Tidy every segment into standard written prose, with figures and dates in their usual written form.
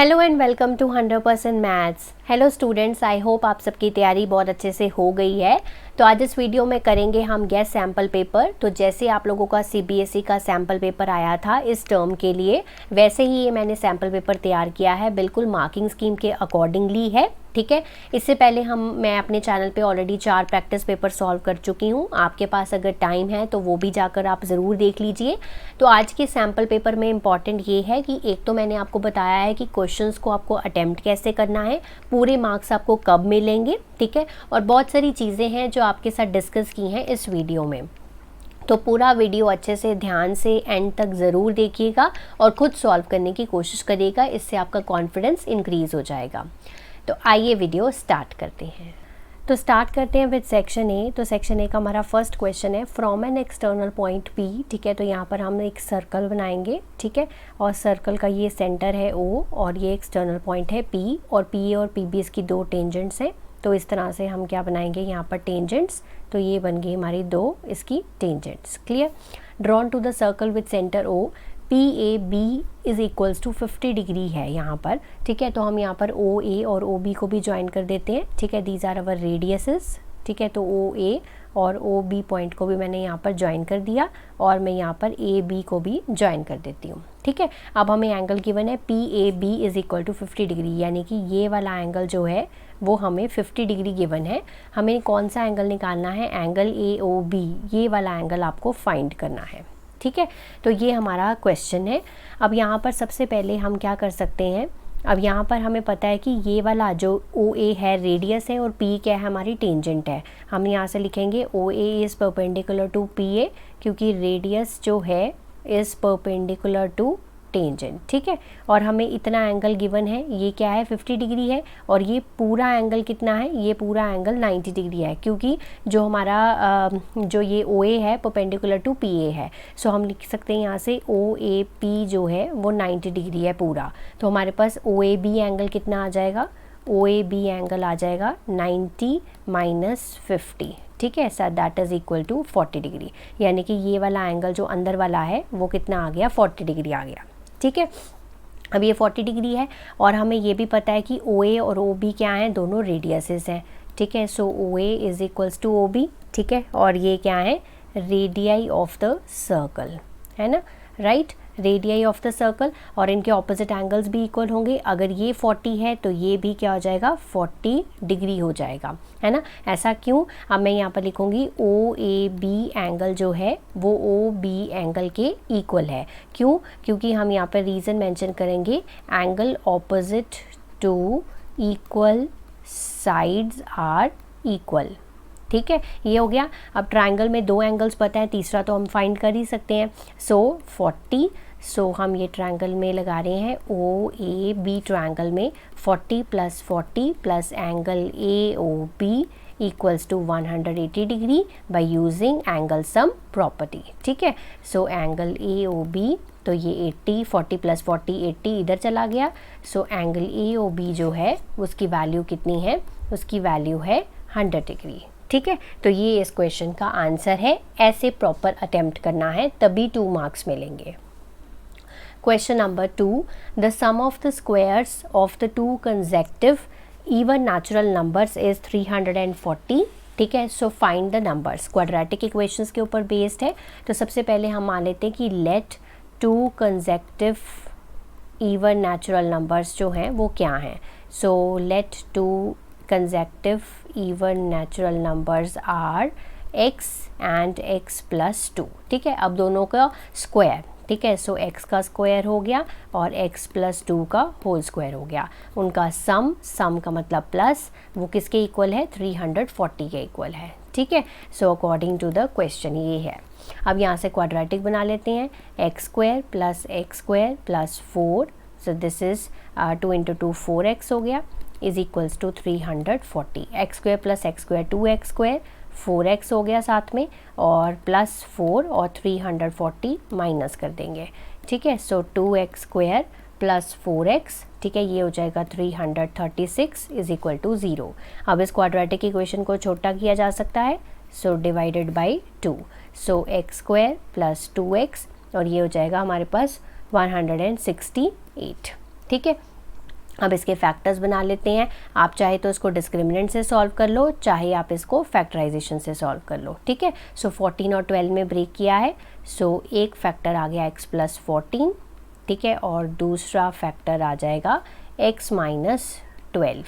Hello and welcome to 100% maths. Hello students, I hope आप सबकी तैयारी बहुत अच्छे से हो गई है। तो आज इस वीडियो में करेंगे हम गेस सैम्पल पेपर। तो जैसे आप लोगों का सीबीएसई का सैम्पल पेपर आया था इस टर्म के लिए, वैसे ही ये मैंने सैम्पल पेपर तैयार किया है, बिल्कुल मार्किंग स्कीम के अकॉर्डिंगली है। ठीक है, इससे पहले मैं अपने चैनल पे ऑलरेडी 4 प्रैक्टिस पेपर सॉल्व कर चुकी हूँ। आपके पास अगर टाइम है तो वो भी जाकर आप ज़रूर देख लीजिए। तो आज के सैम्पल पेपर में इम्पॉर्टेंट ये है कि एक तो मैंने आपको बताया है कि क्वेश्चंस को आपको अटेम्प्ट कैसे करना है, पूरे मार्क्स आपको कब मिलेंगे, ठीक है, और बहुत सारी चीज़ें हैं जो आपके साथ डिस्कस की हैं इस वीडियो में। तो पूरा वीडियो अच्छे से ध्यान से एंड तक ज़रूर देखिएगा और ख़ुद सॉल्व करने की कोशिश करिएगा, इससे आपका कॉन्फिडेंस इंक्रीज़ हो जाएगा। तो आइए वीडियो स्टार्ट करते हैं। तो स्टार्ट करते हैं विद सेक्शन ए। तो सेक्शन ए का हमारा फर्स्ट क्वेश्चन है, from an external point P. ठीक है, तो यहाँ पर हम एक सर्कल बनाएंगे, ठीक है, और सर्कल का ये सेंटर है ओ और ये एक्सटर्नल पॉइंट है पी, और पी और पी बी इसकी 2 टेंजेंट्स हैं। तो इस तरह से हम क्या बनाएंगे यहाँ पर टेंजेंट्स, तो ये बन गई हमारी 2 इसकी tangents. Clear. Drawn to the circle with centre O, P A B is equals to 50 degree है यहाँ पर। ठीक है, तो हम यहाँ पर ओ ए और ओ बी को भी ज्वाइन कर देते हैं। ठीक है, दीज आर अवर रेडियसेस। ठीक है, तो ओ ए और ओ बी पॉइंट को भी मैंने यहाँ पर ज्वाइन कर दिया और मैं यहाँ पर ए बी को भी ज्वाइन कर देती हूँ। ठीक है, अब हमें एंगल गिवन है P A B is equal to 50 degree, यानी कि ये वाला एंगल जो है वो हमें 50 डिग्री गिवन है। हमें कौन सा एंगल निकालना है, एंगल ए ओ बी, ये वाला एंगल आपको फाइंड करना है। ठीक है, तो ये हमारा क्वेश्चन है। अब यहाँ पर सबसे पहले हम क्या कर सकते हैं, अब यहाँ पर हमें पता है कि ये वाला जो ओ ए है रेडियस है और पी क्या है, हमारी टेंजेंट है। हम यहाँ से लिखेंगे O A is perpendicular to P A, क्योंकि रेडियस जो है इज़ परपेंडिकुलर टू टेंजेंट। ठीक है, और हमें इतना एंगल गिवन है, ये क्या है 50 डिग्री है, और ये पूरा एंगल कितना है, ये पूरा एंगल 90 डिग्री है, क्योंकि जो हमारा जो ये ओ ए है परपेंडिकुलर टू पी ए है। सो हम लिख सकते हैं यहाँ से ओ ए पी जो है वो 90 डिग्री है पूरा। तो हमारे पास ओ ए बी एंगल कितना आ जाएगा, ओ ए बी एंगल आ जाएगा 90 माइनस 50। ठीक है, sir that is equal to 40 degree, यानी कि ये वाला एंगल जो अंदर वाला है वो कितना आ गया, 40 डिग्री आ गया। ठीक है, अब ये 40 डिग्री है और हमें ये भी पता है कि ओ ए और ओ बी क्या हैं, दोनों रेडियसेस हैं। ठीक है, so O A is equals to O B. ठीक है, और ये क्या है, रेडियाई ऑफ द सर्कल, है ना, right, radii of the circle, और इनके ऑपोजिट एंगल्स भी इक्वल होंगे। अगर ये 40 है तो ये भी क्या हो जाएगा, 40 डिग्री हो जाएगा, है ना। ऐसा क्यों, अब मैं यहाँ पर लिखूँगी ओ ए बी एंगल जो है वो ओ बी एंगल के इक्वल है। क्यों, क्योंकि हम यहाँ पर रीज़न मेंशन करेंगे, angle opposite to equal sides are equal. ठीक है, ये हो गया। अब ट्रायंगल में 2 एंगल्स पता है, तीसरा तो हम फाइंड कर ही सकते हैं। सो 40, सो हम ये ट्रायंगल में लगा रहे हैं ओ ए बी ट्रायंगल में 40 plus 40 plus angle A O B equals to 180 degree by using angle sum property. ठीक है, so angle A O B, तो ये 80, 40 प्लस 40 80 इधर चला गया। So angle A O B जो है उसकी वैल्यू कितनी है, उसकी वैल्यू है 100 डिग्री। ठीक है, तो ये इस क्वेश्चन का आंसर है। ऐसे प्रॉपर अटेम्प्ट करना है तभी 2 मार्क्स मिलेंगे। Question number 2, the sum of the squares of the 2 consecutive even natural numbers is 340। ठीक है, so find the numbers. Quadratic equations के ऊपर बेस्ड है। तो सबसे पहले हम मान लेते हैं कि let 2 consecutive even natural numbers जो हैं वो क्या हैं। So let 2 consecutive even natural numbers are x and x plus 2। ठीक है, अब दोनों का स्क्वायर, ठीक है, सो x का स्क्वायर हो गया और x प्लस 2 का होल स्क्वायर हो गया। उनका सम का मतलब प्लस, वो किसके इक्वल है, 340 के इक्वल है। ठीक है, so according to the question ये है। अब यहाँ से क्वाड्रेटिक बना लेते हैं, x square plus 4, so this is 2 into 2 4x हो गया, is equals to 340। X square plus x square 2x square, 4x हो गया साथ में, और प्लस 4 और 340 माइनस कर देंगे। ठीक है, सो 2x स्क्वायर प्लस 4x, ठीक है, ये हो जाएगा 336 इज इक्वल टू 0। अब इस क्वाड्रेटिक इक्वेशन को छोटा किया जा सकता है, so divided by 2, so x square plus 2x, और ये हो जाएगा हमारे पास 168। ठीक है, अब इसके फैक्टर्स बना लेते हैं। आप चाहे तो इसको डिस्क्रिमिनेंट से सॉल्व कर लो, चाहे आप इसको फैक्टराइजेशन से सॉल्व कर लो, ठीक है। सो 14 और 12 में ब्रेक किया है, सो एक फैक्टर आ गया x प्लस 14, ठीक है, और दूसरा फैक्टर आ जाएगा x माइनस 12,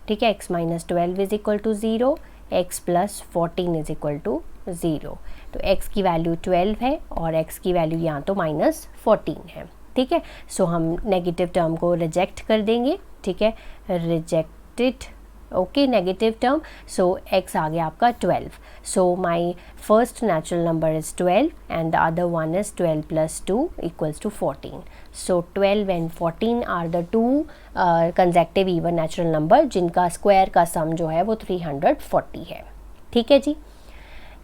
ठीक है। x minus 12 is equal to 0, x plus 14 is equal to 0। तो x की वैल्यू 12 है और x की वैल्यू यहाँ तो माइनस 14 है, ठीक है। सो हम नेगेटिव टर्म को रिजेक्ट कर देंगे, ठीक है, rejected, okay, negative term. So x आ गया आपका 12। So my first natural number is 12 and the other one is 12 plus 2 equals to 14। So 12 and 14 are the two consecutive even natural number जिनका square का sum जो है वो 340 है, ठीक है जी।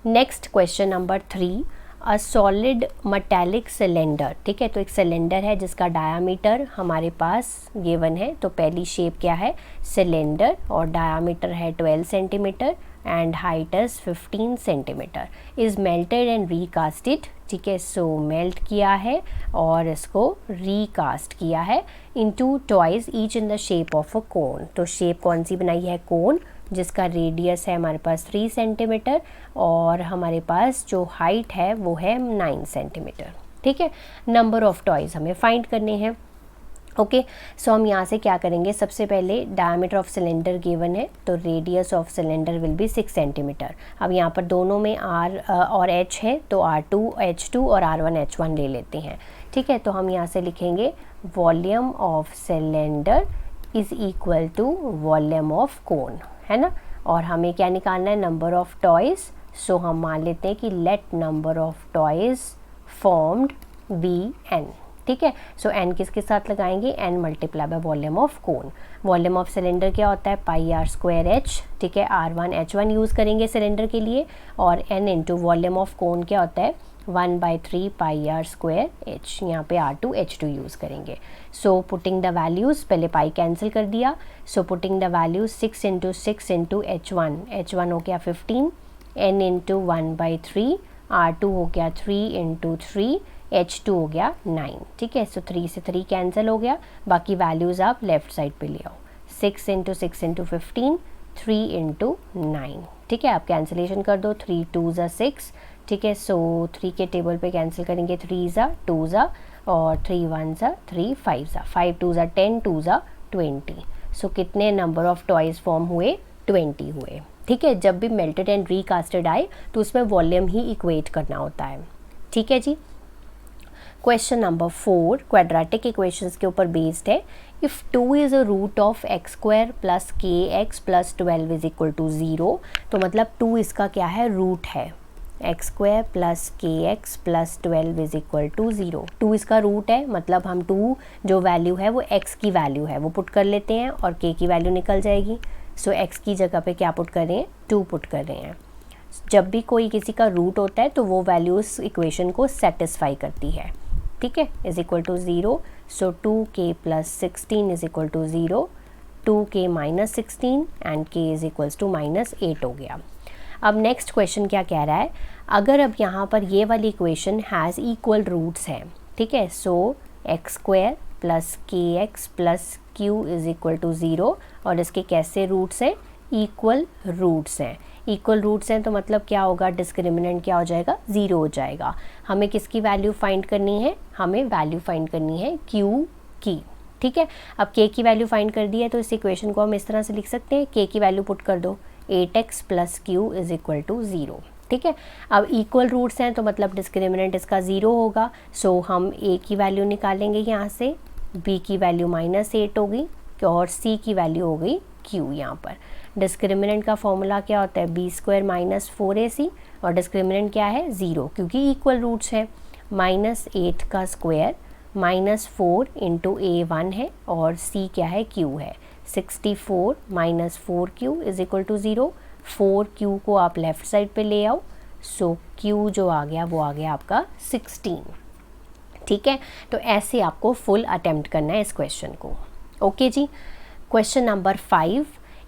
Next question number 3, a solid metallic cylinder, ठीक है। तो एक सिलेंडर है जिसका डायामीटर हमारे पास गिवन है। तो पहली शेप क्या है, सिलेंडर, और डायामीटर है 12 centimetre and height is 15 centimetre, is melted and recasted, ठीक है। सो मेल्ट किया है और इसको रीकास्ट किया है into toys each in the shape of a cone. तो शेप कौन सी बनाई है, कोन, जिसका रेडियस है हमारे पास 3 सेंटीमीटर और हमारे पास जो हाइट है वो है 9 सेंटीमीटर, ठीक है। नंबर ऑफ़ टॉयज़ हमें फाइंड करने हैं, ओके। सो हम यहाँ से क्या करेंगे, सबसे पहले डायमीटर ऑफ सिलेंडर गिवन है, तो radius of cylinder will be 6 centimetre. अब यहाँ पर दोनों में R और H है, तो R2H2 और R1H1 ले लेते हैं, ठीक है। तो हम यहाँ से लिखेंगे volume of cylinder is equal to volume of cone, है ना। और हमें क्या निकालना है, नंबर ऑफ़ टॉयज़। सो हम मान लेते हैं कि let number of toys formed be n, ठीक है। सो n किसके साथ लगाएंगे, n multiply by volume of cone. Volume of cylinder क्या होता है, पाई आर स्क्वायर h, ठीक है। R1H1 यूज़ करेंगे सिलेंडर के लिए, और n इंटू वॉल्यूम ऑफ कोन क्या होता है, 1/3 पाई आर स्क्वायर h, यहाँ पे R2H2 यूज़ करेंगे। सो पुटिंग द वैल्यूज़, पहले पाई कैंसिल कर दिया। So putting the values 6 into 6 into H1 हो गया 15, n इंटू 1/3, R2 हो गया 3 इंटू 3, H2 हो गया 9, ठीक है। सो 3 से 3 कैंसिल हो गया, बाकी वैल्यूज़ आप लेफ़्ट साइड पे ले आओ। 6 इंटू 6 इंटू 15, 3 इंटू 9, ठीक है। आप कैंसिलेशन कर दो, 3 2 ज़ा 6, ठीक है। सो 3 के टेबल पे कैंसिल करेंगे, 3 ज़ा 2 ज़ा और 3 1 ज़ा 3, 5 ज़ा 5, 2 ज़ा 10, 2 ज़ा 20। सो कितने नंबर ऑफ़ टॉयज़ फॉर्म हुए, 20 हुए, ठीक है। जब भी मेल्टेड एंड रीकास्टेड आए तो उसमें वॉल्यूम ही इक्वेट करना होता है, ठीक है जी। क्वेश्चन नंबर 4 क्वाड्रेटिक इक्वेशंस के ऊपर बेस्ड है। If 2 is a root of x square plus k x plus 12 is equal to 0, तो मतलब 2 इसका क्या है, रूट है, x square plus k x plus 12 is equal to 0। 2 इसका रूट है, मतलब हम 2 जो वैल्यू है वो x की वैल्यू है वो पुट कर लेते हैं और k की वैल्यू निकल जाएगी। सो x की जगह पे क्या पुट कर रहे हैं, 2 पुट कर रहे हैं। जब भी कोई किसी का रूट होता है तो वो वैल्यू उस इक्वेशन को सेटिस्फाई करती है, ठीक है, is equal to 0। So 2k plus 16 is equal to 0, 2k minus 16 and k is equals to -8 हो गया। अब नेक्स्ट क्वेश्चन क्या कह रहा है, अगर अब यहाँ पर ये वाली इक्वेशन हैज़ इक्वल रूट्स हैं, ठीक है। So x square plus k x plus q is equal to 0 और इसके कैसे रूट्स हैं, इक्वल रूट्स हैं। इक्वल रूट्स हैं तो मतलब क्या होगा, डिस्क्रिमिनेंट क्या हो जाएगा, 0 हो जाएगा। हमें किसकी वैल्यू फाइंड करनी है, हमें वैल्यू फाइंड करनी है क्यू की, ठीक है। अब k की वैल्यू फाइंड कर दी है तो इस इक्वेशन को हम इस तरह से लिख सकते हैं, k की वैल्यू पुट कर दो, 8x plus q is equal to 0, ठीक है। अब इक्वल रूट्स हैं तो मतलब डिस्क्रिमिनेंट इसका 0 होगा। सो हम a की वैल्यू निकालेंगे यहाँ से, b की वैल्यू -8 होगी और c की वैल्यू हो गई q। यहाँ पर डिस्क्रिमिनेंट का फॉर्मूला क्या होता है, b स्क्वायर माइनस 4ac और डिस्क्रिमिनेंट क्या है, 0, क्योंकि इक्वल रूट्स है। -8 का स्क्वायर -4 इंटू a1 है और c क्या है, q है। 64 minus 4q is equal to 0, 4q को आप लेफ़्ट साइड पे ले आओ। सो q जो आ गया वो आ गया आपका 16, ठीक है। तो ऐसे आपको फुल अटेम्प्ट करना है इस क्वेश्चन को, okay ji. Question number 5,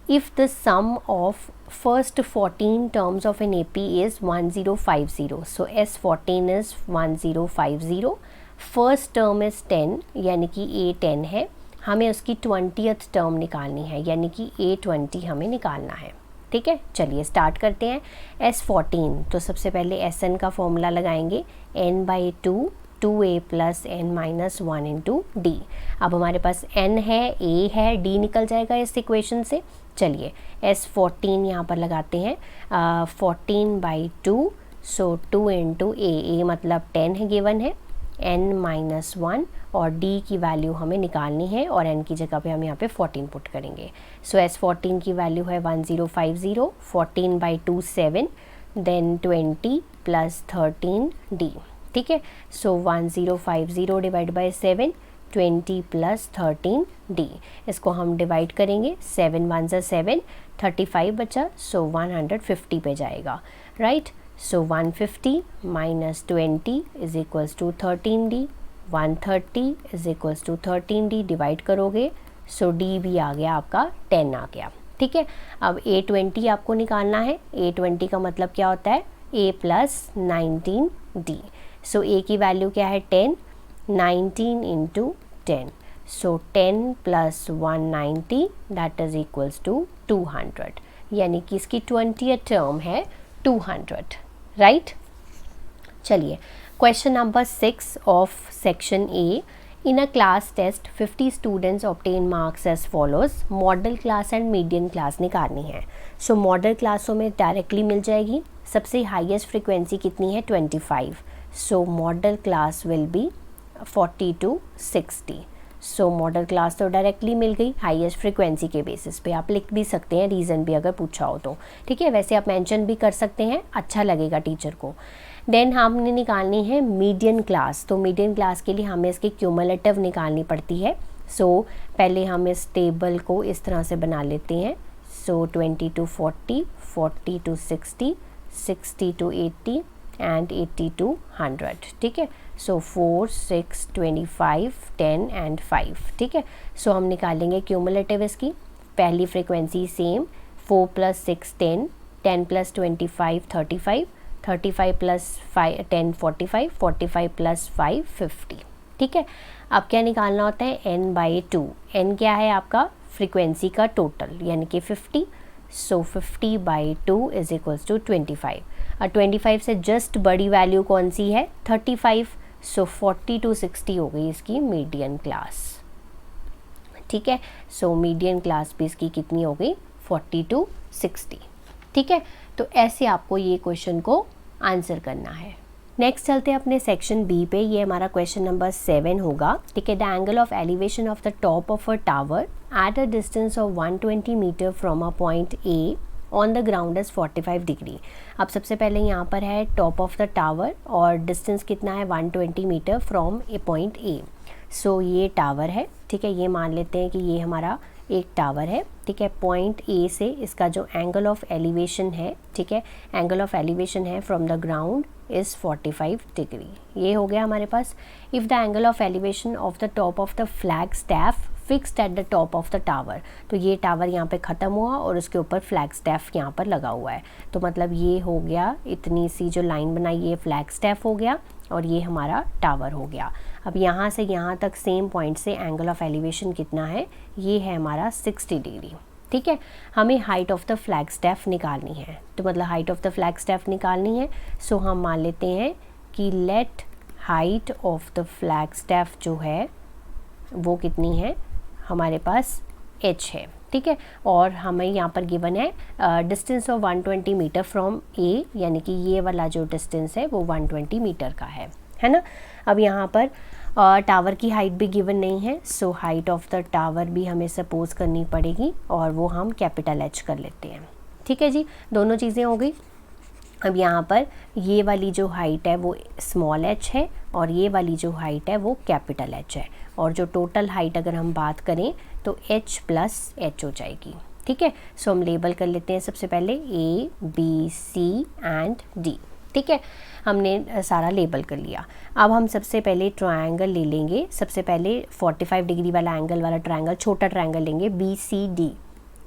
if the sum of first 14 terms of an AP is 1050, so S14 is 1050, first term is 10 यानी कि A 10 है, हमें उसकी 20th टर्म निकालनी है, यानी कि A20 हमें निकालना है। ठीक है, चलिए स्टार्ट करते हैं। S14, तो सबसे पहले Sn का फॉर्मूला लगाएंगे, n/2 2a + n-1 into d। अब हमारे पास n है, a है, d निकल जाएगा इस इक्वेशन से। चलिए S14 यहाँ पर लगाते हैं, 14/2, सो 2 इंटू a मतलब 10 है, गिवन है, n-1 और d की वैल्यू हमें निकालनी है और n की जगह पे हम यहाँ पे 14 पुट करेंगे। सो S14 की वैल्यू है 1050, 14/2 7, देन 20 + 13d। ठीक है, सो 1050 डिवाइड बाई 7, 20 + 13d। इसको हम डिवाइड करेंगे, 7 1 ज़ा 7, 35 बचा, सो 150 पे जाएगा, राइट। सो 150 - 20 = 13d, 130 = 13d डिवाइड करोगे, सो d भी आ गया आपका 10 आ गया। ठीक है, अब A20 आपको निकालना है। A20 का मतलब क्या होता है, a + 19d। सो a की वैल्यू क्या है, 10, 19 into 10, so 10 + 190 that is equals to 200, यानी कि इसकी 20th टर्म है 200, राइट। चलिए question number 6 of section A। In a class test 50 students obtain marks as follows। Model class and median class निकालनी है। सो मॉडल क्लासों में डायरेक्टली मिल जाएगी। सबसे हाईएस्ट फ्रिक्वेंसी कितनी है, 25, so modal class will be 40 to 60। So modal class तो directly मिल गई हाईएस्ट फ्रिक्वेंसी के बेसिस पे। आप लिख भी सकते हैं रीज़न भी अगर पूछा हो तो, ठीक है। वैसे आप मेंशन भी कर सकते हैं, अच्छा लगेगा टीचर को। देन हमने निकालनी है मीडियन क्लास। तो मीडियन क्लास के लिए हमें इसकी क्यूमुलेटिव निकालनी पड़ती है। सो पहले हम इस टेबल को इस तरह से बना लेते हैं। सो 20 to 40, 40 to 60, 60 to 80 and 80 to 100, ठीक है। सो 4, 6, 25, 10 एंड 5, ठीक है। सो हम निकालेंगे क्यूमुलेटिव इसकी। पहली फ्रिक्वेंसी सेम, 4 + 6 10, 10 + 25 35, 35 + 10 45, 45 + 5 50, ठीक है। अब क्या निकालना होता है, n/2। n क्या है आपका, फ्रिक्वेंसी का टोटल, यानी कि 50। सो 50/2 = 25। और 25 से जस्ट बड़ी वैल्यू कौन सी है, 35। सो 40 to 60 हो गई इसकी मीडियन क्लास, ठीक है। सो मीडियन क्लास भी इसकी कितनी हो गई, 40 to 60, ठीक है। तो ऐसे आपको ये क्वेश्चन को आंसर करना है। नेक्स्ट चलते हैं अपने सेक्शन बी पे। ये हमारा क्वेश्चन नंबर 7 होगा, ठीक है। The angle of elevation of the top of a tower at a distance of 120 metre from a point A on the ground is 45 degree. अब सबसे पहले यहाँ पर है टॉप ऑफ द टावर और डिस्टेंस कितना है, 120 metre from a point A. So ये टावर है, ठीक है। ये मान लेते हैं कि ये हमारा एक टावर है, ठीक है। पॉइंट ए से इसका जो एंगल ऑफ एलिवेशन है, ठीक है, एंगल ऑफ एलिवेशन है from the ground is 45 degree. ये हो गया हमारे पास। If the angle of elevation of the top of the flag staff fixed at the top of the tower, तो ये टावर यहाँ पे ख़त्म हुआ और उसके ऊपर फ्लैग स्टैफ यहाँ पर लगा हुआ है। तो मतलब ये हो गया, इतनी सी जो लाइन बनाई ये फ्लैग स्टैफ हो गया और ये हमारा टावर हो गया। अब यहाँ से यहाँ तक सेम पॉइंट से एंगल ऑफ एलिवेशन कितना है, ये है हमारा 60 डिग्री, ठीक है। हमें height of the flag staff निकालनी है, तो मतलब height of the flag staff निकालनी है। सो हम मान लेते हैं कि let height of the flag staff जो है वो कितनी है, हमारे पास h है, ठीक है। और हमें यहाँ पर गिवन है डिस्टेंस ऑफ 120 मीटर फ्रॉम ए, यानी कि ये वाला जो डिस्टेंस है वो 120 मीटर का है ना। अब यहाँ पर टावर की हाइट भी गिवन नहीं है, so height of the tower भी हमें सपोज करनी पड़ेगी और वो हम कैपिटल H कर लेते हैं, ठीक है जी। दोनों चीज़ें हो गई। अब यहाँ पर ये वाली जो हाइट है वो स्मॉल h है और ये वाली जो हाइट है वो कैपिटल H है। और जो टोटल हाइट अगर हम बात करें तो h + h हो जाएगी, ठीक है। सो हम लेबल कर लेते हैं सबसे पहले A, B, C and D, ठीक है। हमने सारा लेबल कर लिया। अब हम सबसे पहले ट्रायंगल ले लेंगे। सबसे पहले 45 डिग्री वाला एंगल वाला ट्रायंगल, छोटा ट्रायंगल लेंगे BCD,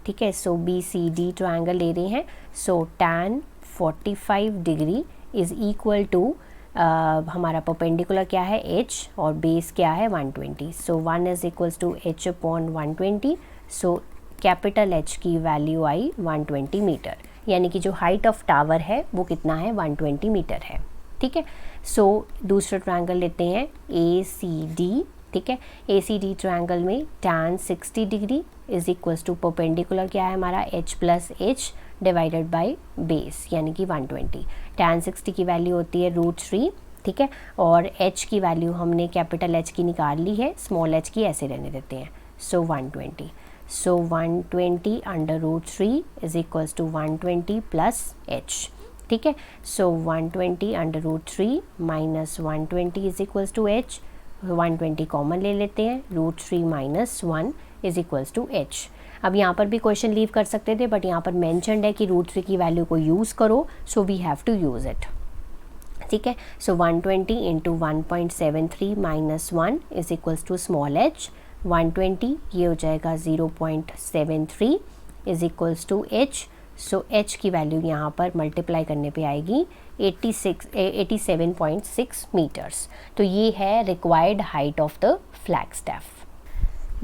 ठीक है। सो BCD ट्रायंगल ले रहे हैं। So tan 45 degree is equal to हमारा परपेंडिकुलर क्या है h और बेस क्या है 120. So 1 is equals to h upon 120. So capital H की वैल्यू आई 120 मीटर, यानी कि जो हाइट ऑफ टावर है वो कितना है 120 मीटर है. ठीक है. सो दूसरा ट्रायंगल लेते हैं ACD. ठीक है. ACD ट्रायंगल में tan 60 degree is equals to perpendicular क्या है हमारा h plus h divided by base यानी कि 120. tan 60 की वैल्यू होती है √3. ठीक है. और h की वैल्यू हमने कैपिटल H की निकाल ली है, स्मॉल h की ऐसे रहने देते हैं. So 120. So 120 under √3 is equals to 120 plus h. ठीक है. So 120 under √3 minus 120 is equals to h. 120 common ले लेते हैं, √3 minus 1 is equals to h. अब यहाँ पर भी क्वेश्चन लीव कर सकते थे, बट यहाँ पर मैंशनड है कि √3 की वैल्यू को यूज़ करो, so we have to use it. ठीक है. So 120 into 1.73 minus 1 is equals to small h. 120 ये हो जाएगा 0.73 is equals to h. So h की वैल्यू यहाँ पर मल्टीप्लाई करने पे आएगी 87.6 मीटर्स. तो ये है required height of the flag staff.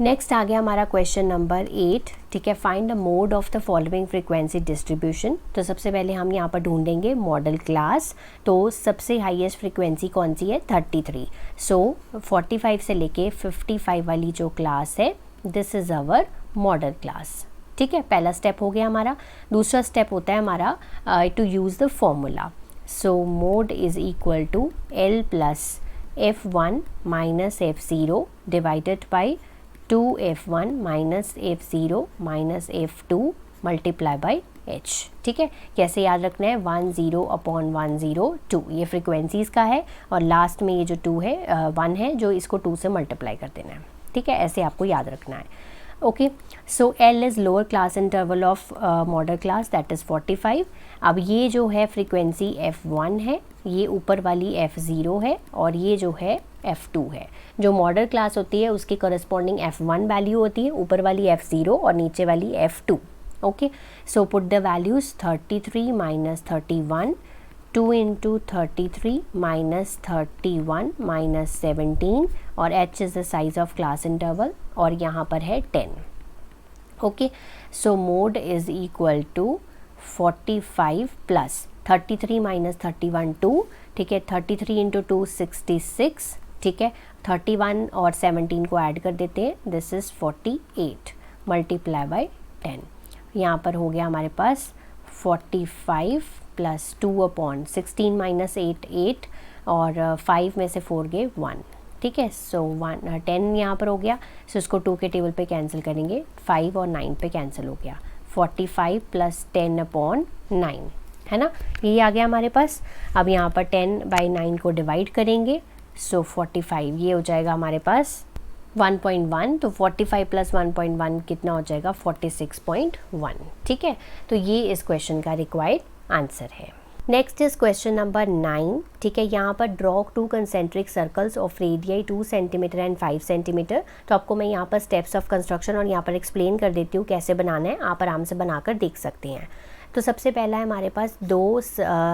Next आ गया हमारा क्वेश्चन नंबर 8. ठीक है. Find the mode of the following frequency distribution. तो सबसे पहले हम यहाँ पर ढूंढेंगे मॉडल क्लास. तो सबसे हाईएस्ट फ्रीक्वेंसी कौन सी है 33. सो 45 से लेके 55 वाली जो क्लास है this is our model class. ठीक है. पहला स्टेप हो गया हमारा. दूसरा स्टेप होता है हमारा to use the formula. So mode is equal to L plus F1 minus F0 divided by 2F1 minus F0 minus F2 multiply by h. ठीक है. कैसे याद रखना है 10 अपॉन 102 ये फ्रीक्वेंसीज़ का है, और लास्ट में ये जो 2 है 1 है जो इसको 2 से मल्टीप्लाई कर देना है. ठीक है. ऐसे आपको याद रखना है. Okay. So L is lower class interval of model class that is 45. अब ये जो है फ्रीक्वेंसी F1 है, ये ऊपर वाली F0 है, और ये जो है F2 है. जो मॉडल क्लास होती है उसकी करस्पॉन्डिंग F1 वैल्यू होती है, ऊपर वाली F0 और नीचे वाली F2. Okay. So put the values 33 minus 31, 2 into 33 minus 31 minus 17, और h is the size of class interval, और यहाँ पर है 10. Okay. So mode is equal to 45 plus 33 minus 31 2. ठीक है. 33 इंटू 2 66. ठीक है. 31 और 17 को ऐड कर देते हैं, दिस इज़ 48 मल्टीप्लाई बाई 10. यहाँ पर हो गया हमारे पास 45 प्लस 2 अपॉन 16 माइनस 8 8, और 5 में से 4 गए 1. ठीक है. सो 10 यहाँ पर हो गया. सो इसको 2 के टेबल पे कैंसिल करेंगे, 5 और 9 पे कैंसिल हो गया. 45 प्लस 10 अपॉन 9 है ना, ये आ गया हमारे पास. अब यहाँ पर 10 बाई 9 को डिवाइड करेंगे. सो 45 ये हो जाएगा हमारे पास 1.1. तो 45 प्लस 1.1 कितना हो जाएगा 46.1. ठीक है. तो ये इस क्वेश्चन का रिक्वायर्ड आंसर है. Next is question number 9. ठीक है. यहाँ पर draw 2 concentric circles of radii 2 centimetre and 5 centimetre. तो आपको मैं यहाँ पर स्टेप्स ऑफ कंस्ट्रक्शन और यहाँ पर एक्सप्लेन कर देती हूँ कैसे बनाना है, आप आराम से बनाकर देख सकते हैं. तो सबसे पहला है हमारे पास 2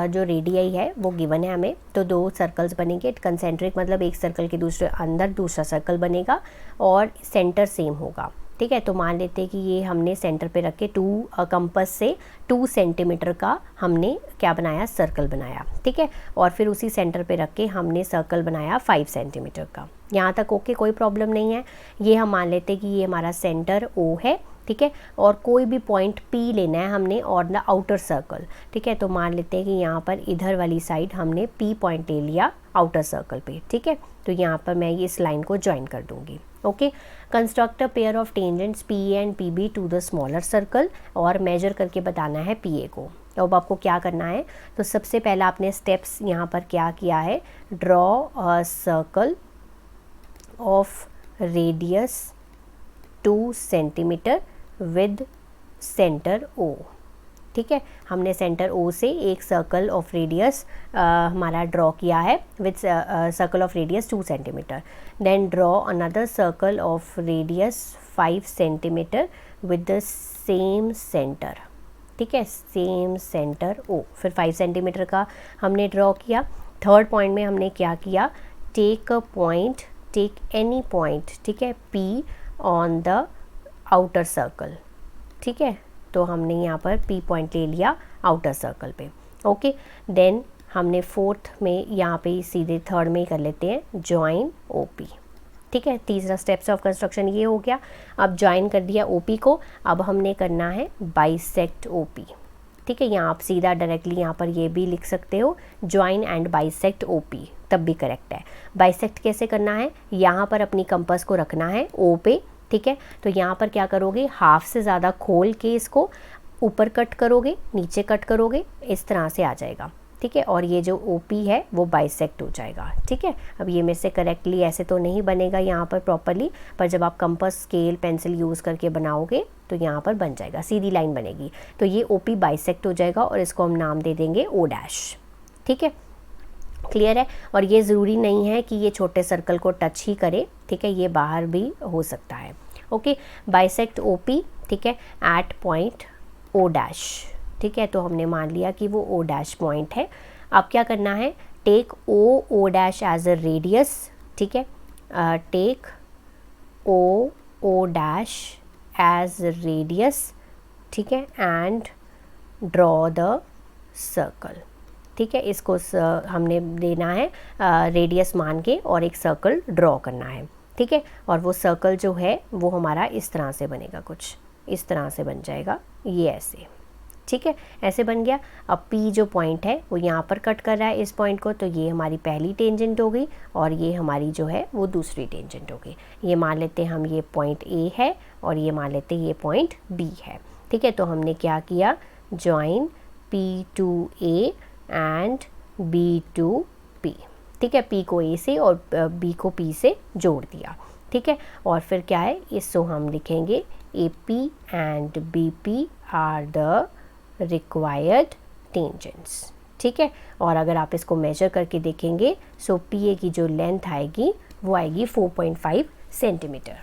जो रेडियाई है वो गिवन है हमें, तो 2 सर्कल्स बनेंगे. कंसेंट्रिक मतलब एक सर्कल के दूसरे अंदर दूसरा सर्कल बनेगा और सेंटर सेम होगा. ठीक है. तो मान लेते हैं कि ये हमने सेंटर पे रख के 2 कंपस से 2 सेंटीमीटर का हमने क्या बनाया, सर्कल बनाया. ठीक है. और फिर उसी सेंटर पे रख के हमने सर्कल बनाया 5 सेंटीमीटर का. यहाँ तक ओके, कोई प्रॉब्लम नहीं है. ये हम मान लेते हैं कि ये हमारा सेंटर O है. ठीक है. और कोई भी पॉइंट P लेना है हमने और द आउटर सर्कल. ठीक है. तो मान लेते हैं कि यहाँ पर इधर वाली साइड हमने P पॉइंट ले लिया आउटर सर्कल पे. ठीक है. तो यहाँ पर मैं इस लाइन को ज्वाइन कर दूँगी. Okay. Construct a pair of tangents PA and PB to the smaller circle, और मेजर करके बताना है PA को. तो अब आपको क्या करना है, तो सबसे पहला आपने स्टेप्स यहाँ पर क्या किया है, draw a circle of radius 2 centimetre with centre O. ठीक है. हमने सेंटर O से एक सर्कल ऑफ रेडियस हमारा ड्रॉ किया है with circle of radius 2 centimetre. Then draw another circle of radius 5 centimetre with the same centre. ठीक है. Same centre O. फिर 5 सेंटीमीटर का हमने ड्रॉ किया. थर्ड पॉइंट में हमने क्या किया, take a point, take any point, ठीक है, P on the outer circle, ठीक है, तो हमने यहाँ पर P पॉइंट ले लिया आउटर सर्कल पे। ओके, देन हमने फोर्थ में यहाँ पे सीधे थर्ड में कर लेते हैं जॉइन OP, ठीक है, तीसरा स्टेप्स ऑफ कंस्ट्रक्शन ये हो गया। अब ज्वाइन कर दिया OP को, अब हमने करना है बाइसेक्ट OP, ठीक है, यहाँ आप सीधा डायरेक्टली यहाँ पर ये भी लिख सकते हो ज्वाइन एंड बाइसेक्ट OP, तब भी करेक्ट है। बाइसेक्ट कैसे करना है, यहाँ पर अपनी कंपास को रखना है O पे, ठीक है, तो यहाँ पर क्या करोगे, हाफ से ज़्यादा खोल के इसको ऊपर कट करोगे, नीचे कट करोगे, इस तरह से आ जाएगा, ठीक है, और ये जो OP है वो बाइसेक्ट हो जाएगा, ठीक है। अब ये में से करेक्टली ऐसे तो नहीं बनेगा यहाँ पर प्रॉपरली, पर जब आप कंपास, स्केल, पेंसिल यूज़ करके बनाओगे तो यहाँ पर बन जाएगा, सीधी लाइन बनेगी, तो ये OP बाइसेक्ट हो जाएगा और इसको हम नाम दे देंगे O डैश, ठीक है, क्लियर है। और ये ज़रूरी नहीं है कि ये छोटे सर्कल को टच ही करे, ठीक है, ये बाहर भी हो सकता है। ओके, बाइसेक्ट OP, ठीक है, एट पॉइंट O डैश, ठीक है, तो हमने मान लिया कि वो O डैश पॉइंट है। अब क्या करना है, take O dash as a radius, ठीक है, take O dash as radius, ठीक है, एंड ड्रॉ द सर्कल, ठीक है, इसको हमने देना है रेडियस मान के और एक सर्कल ड्रॉ करना है, ठीक है, और वो सर्कल जो है वो हमारा इस तरह से बनेगा, कुछ इस तरह से बन जाएगा, ये ऐसे, ठीक है, ऐसे बन गया। अब P जो पॉइंट है वो यहाँ पर कट कर रहा है इस पॉइंट को, तो ये हमारी पहली टेंजेंट हो गई और ये हमारी जो है वो दूसरी टेंजेंट हो गई। ये मान लेते हैं हम, ये पॉइंट A है और ये मान लेते हैं ये पॉइंट B है, ठीक है, तो हमने क्या किया, join P to A and B to P, ठीक है, P को A से और B को P से जोड़ दिया, ठीक है, और फिर क्या है, इसको हम लिखेंगे AP and BP are the required tangents, ठीक है, और अगर आप इसको मेजर करके देखेंगे सो PA की जो लेंथ आएगी वो आएगी 4.5 सेंटीमीटर,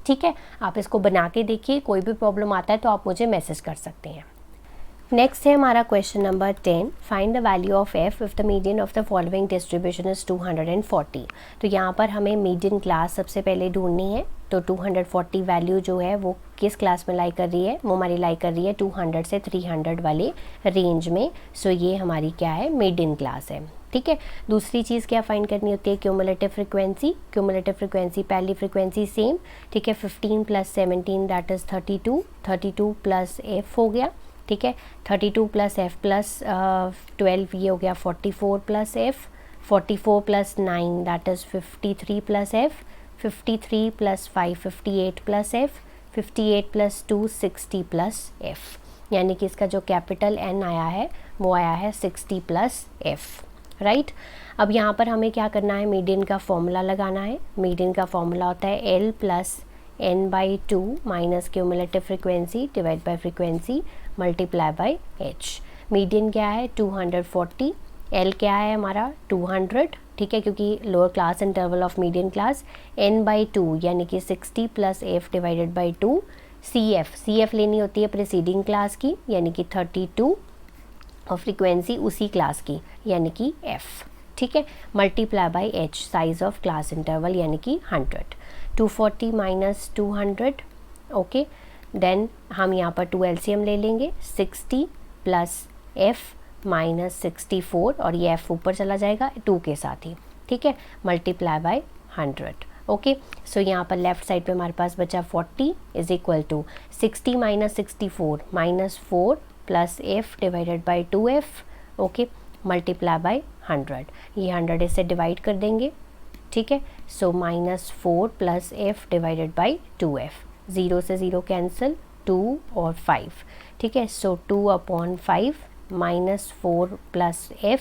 ठीक है। आप इसको बना के देखिए, कोई भी प्रॉब्लम आता है तो आप मुझे मैसेज कर सकते हैं। नेक्स्ट है हमारा question number 10, find the value of f if the median of the following distribution is 240। तो यहाँ पर हमें मीडियन क्लास सबसे पहले ढूंढनी है, तो 240 वैल्यू जो है वो किस क्लास में लाई कर रही है, वो हमारी लाई कर रही है 200 से 300 वाले रेंज में, सो ये हमारी क्या है, मीडियन क्लास है, ठीक है। दूसरी चीज़ क्या फाइंड करनी होती है, क्यूमुलेटिव फ्रिक्वेंसी, क्यूमुलेटिव फ्रिक्वेंसी पहली फ्रिक्वेंसी सेम, ठीक है, 15 + 17 दैट इज़ 32, 32 + f हो गया, ठीक है, 32 + f + 12 ये हो गया 44 + f, 44 + 9 that is 53 + f, 53 + 5 58 + f, 58 + 2 60 + f, यानी कि इसका जो कैपिटल N आया है वो आया है 60 + f, राइट। अब यहाँ पर हमें क्या करना है, मीडियन का फॉर्मूला लगाना है। मीडियन का फॉर्मूला होता है L + n/2 minus cumulative frequency divide by frequency multiply by h। Median क्या है 240, L क्या है हमारा 200, ठीक है, क्योंकि lower class interval of median class, n/2 यानी कि 60 + f डिवाइडेड बाय 2, CF लेनी होती है प्रीसीडिंग क्लास की यानी कि 32 और फ्रिक्वेंसी उसी क्लास की यानी कि f, ठीक है, multiply by h size of class interval यानी कि 100, 240 माइनस 200, ओके, देन हम यहाँ पर 2 LCM ले लेंगे, 60 + f माइनस 64 और ये f ऊपर चला जाएगा 2 के साथ ही, ठीक है, मल्टीप्लाई बाय 100, ओके। सो यहाँ पर लेफ्ट साइड पे हमारे पास बचा 40 is equal to 60 minus 64 minus 4 plus f divided by 2f, okay, multiply by 100, ये 100 इससे डिवाइड कर देंगे, ठीक है, सो -4 + f डिवाइडेड बाई 2f, 0 से 0 कैंसिल, 2 और 5, ठीक है, सो 2/5 -4 + f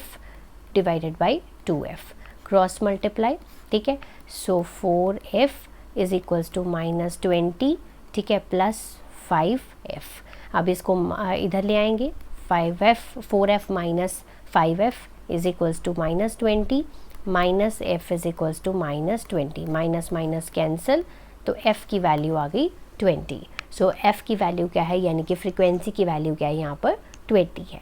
divided by 2f, cross multiply, ठीक है, सो 4f इज इक्वल्स टू -20, ठीक है, प्लस 5f। अब इसको इधर ले आएंगे, 4f minus 5f is equals to -20, minus f is equals to -20, minus minus cancel, तो f की वैल्यू आ गई 20। सो f की वैल्यू क्या है, यानी कि फ्रिक्वेंसी की वैल्यू क्या है यहाँ पर 20 है,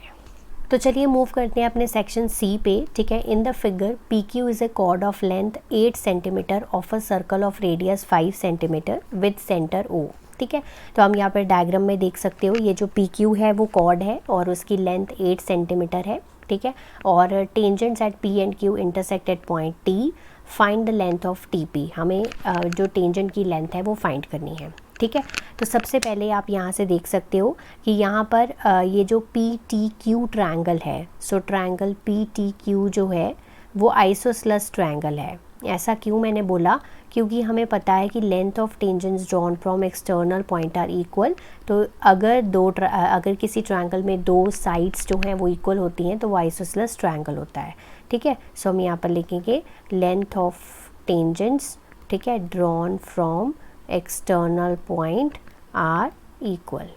तो चलिए मूव करते हैं अपने सेक्शन सी पे, ठीक है। In the figure P Q is a chord of length 8 centimetre of a circle of radius 5 centimetre with centre O, ठीक है। तो हम यहाँ पर डायग्राम में देख सकते हो, ये जो पी क्यू है वो कॉर्ड है और उसकी लेंथ 8 सेंटीमीटर है, ठीक है। और tangents at P and Q intersect at point T, find the length of T P. हमें जो टेंजेंट की लेंथ है वो फाइंड करनी है, ठीक है। तो सबसे पहले आप यहाँ से देख सकते हो कि यहाँ पर ये जो पी टी क्यू ट्रायंगल है, सो ट्रायंगल पी टी क्यू जो है वो आइसोसेलेस ट्रायंगल है। ऐसा क्यों मैंने बोला, क्योंकि हमें पता है कि length of tangents drawn from external point are equal. तो अगर किसी ट्रायंगल में दो साइड्स जो हैं वो इक्वल होती हैं तो वो आइसोसेलेस ट्रायंगल होता है, ठीक है। सो हम यहाँ पर लिखेंगे लेंथ ऑफ टेंजेंट्स, ठीक है, drawn from external point are equal,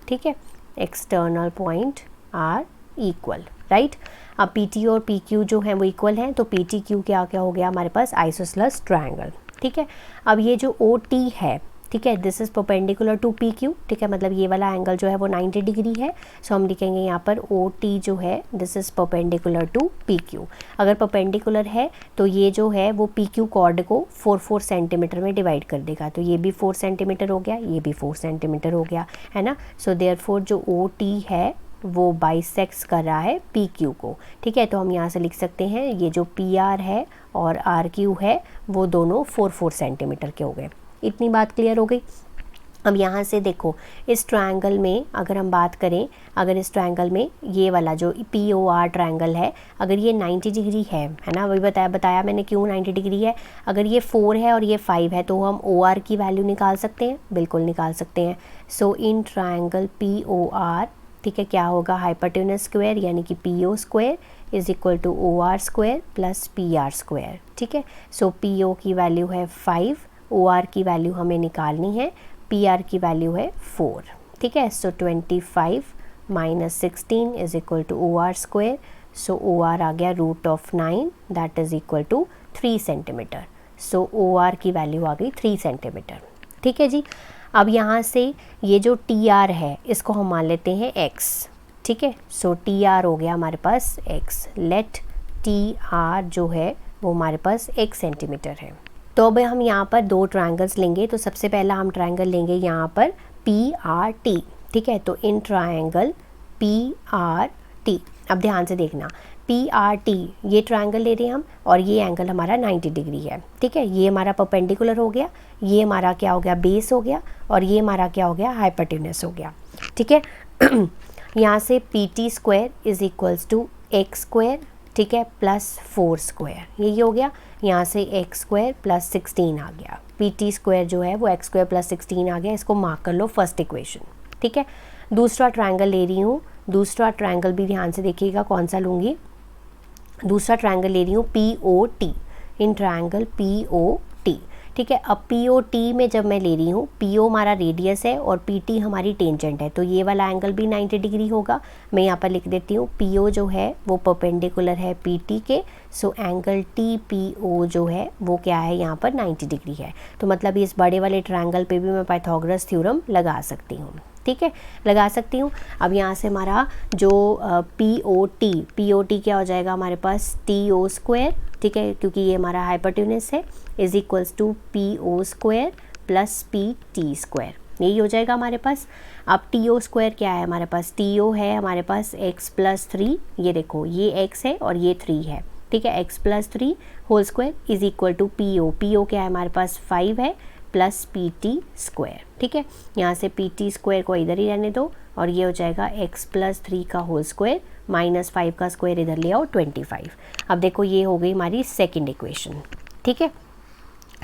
ठीक है, external point are equal, right. अब पी टी और पी क्यू जो हैं वो इक्वल हैं, तो पी टी क्यू क्या क्या हो गया हमारे पास, आइसोसेलेस ट्रायंगल, ठीक है। अब ये जो ओ टी है, ठीक है, this is perpendicular to P Q, ठीक है, मतलब ये वाला एंगल जो है वो 90 डिग्री है। सो हम लिखेंगे यहाँ पर ओ टी जो है this is perpendicular to P Q. अगर परपेंडिकुलर है तो ये जो है वो पी क्यू कॉर्ड को 4 सेंटीमीटर में डिवाइड कर देगा, तो ये भी 4 सेंटीमीटर हो गया, ये भी 4 सेंटीमीटर हो गया, है ना। सो देयरफॉर जो ओ टी है वो बाइसेक्स कर रहा है पी क्यू को, ठीक है। तो हम यहाँ से लिख सकते हैं ये जो पी आर है और आर क्यू है वो दोनों 4 सेंटीमीटर के हो गए। इतनी बात क्लियर हो गई। अब यहाँ से देखो इस ट्रायंगल में अगर हम बात करें, अगर इस ट्रायंगल में ये वाला जो पी ओ आर ट्रायंगल है, अगर ये 90 डिग्री है ना, वही बताया मैंने क्यों 90 डिग्री है। अगर ये 4 है और ये 5 है तो हम ओ आर की वैल्यू निकाल सकते हैं, बिल्कुल निकाल सकते हैं। So in triangle P O R, ठीक है, क्या होगा, हाइपोटेन्यूज स्क्वायर यानी कि P O square is equal to O R square plus P R square, ठीक है। सो पी ओ की वैल्यू है 5, ओ आर की वैल्यू हमें निकालनी है, पी आर की वैल्यू है 4, ठीक है। So 25 minus 16 is equal to O R square. So O R आ गया √9 that is equal to 3 centimetre. So O R की वैल्यू आ गई 3 सेंटीमीटर, ठीक है जी। अब यहाँ से ये जो टी आर है इसको हम मान लेते हैं x, ठीक है। सो टी आर हो गया हमारे पास x, लेट टी आर जो है वो हमारे पास 1 सेंटीमीटर है। तो अब हम यहाँ पर दो ट्रायंगल्स लेंगे, तो सबसे पहला हम ट्रायंगल लेंगे यहाँ पर पी आर टी, ठीक है। तो इन ट्रायंगल पी आर टी, अब ध्यान से देखना, पी आर टी ये ट्रायंगल ले रहे हैं हम और ये एंगल हमारा 90 डिग्री है, ठीक है। ये हमारा परपेंडिकुलर हो गया, ये हमारा क्या हो गया, बेस हो गया, और ये हमारा क्या हो गया, हाइपोटेन्यूज हो गया, ठीक है। यहाँ से P T square is equals to x square, ठीक है, प्लस 4 स्क्वायर, यही हो गया। यहाँ से एक्स स्क्वायर प्लस 16 आ गया, पी टी स्क्वायर जो है वो एक्स स्क्वायर प्लस 16 आ गया, इसको मार्क कर लो फर्स्ट इक्वेशन, ठीक है। दूसरा ट्रायंगल ले रही हूँ, दूसरा ट्रायंगल भी ध्यान से देखिएगा कौन सा लूँगी, दूसरा ट्रायंगल ले रही हूँ P O T, in triangle P O T, ठीक है। अब पी ओ टी में जब मैं ले रही हूँ, पी ओ हमारा रेडियस है और पी टी हमारी टेंजेंट है, तो ये वाला एंगल भी 90 डिग्री होगा। मैं यहाँ पर लिख देती हूँ पी ओ जो है वो परपेंडिकुलर है पी टी के, so angle T P O जो है वो क्या है, यहाँ पर 90 डिग्री है। तो मतलब इस बड़े वाले ट्रायंगल पे भी मैं पाइथागोरस थ्योरम लगा सकती हूँ, ठीक है, लगा सकती हूँ। अब यहाँ से हमारा जो पी ओ टी क्या हो जाएगा हमारे पास, टी ओ स्क्वायर, ठीक है, क्योंकि ये हमारा हाइपोटेन्यूज है, is equals to P O square plus P T square, यही हो जाएगा हमारे पास। अब टी ओ स्क्वायर क्या है हमारे पास, टी ओ है हमारे पास x प्लस 3, ये देखो ये x है और ये 3 है, ठीक है, x plus 3 whole square is equal to P O क्या है हमारे पास 5 है प्लस पी टी स्क्वायर, ठीक है। यहाँ से पी टी स्क्वायर को इधर ही रहने दो और ये हो जाएगा x प्लस 3 का होल स्क्वायर माइनस 5 का स्क्वायर इधर ले आओ 25। अब देखो ये हो गई हमारी सेकंड इक्वेशन, ठीक है,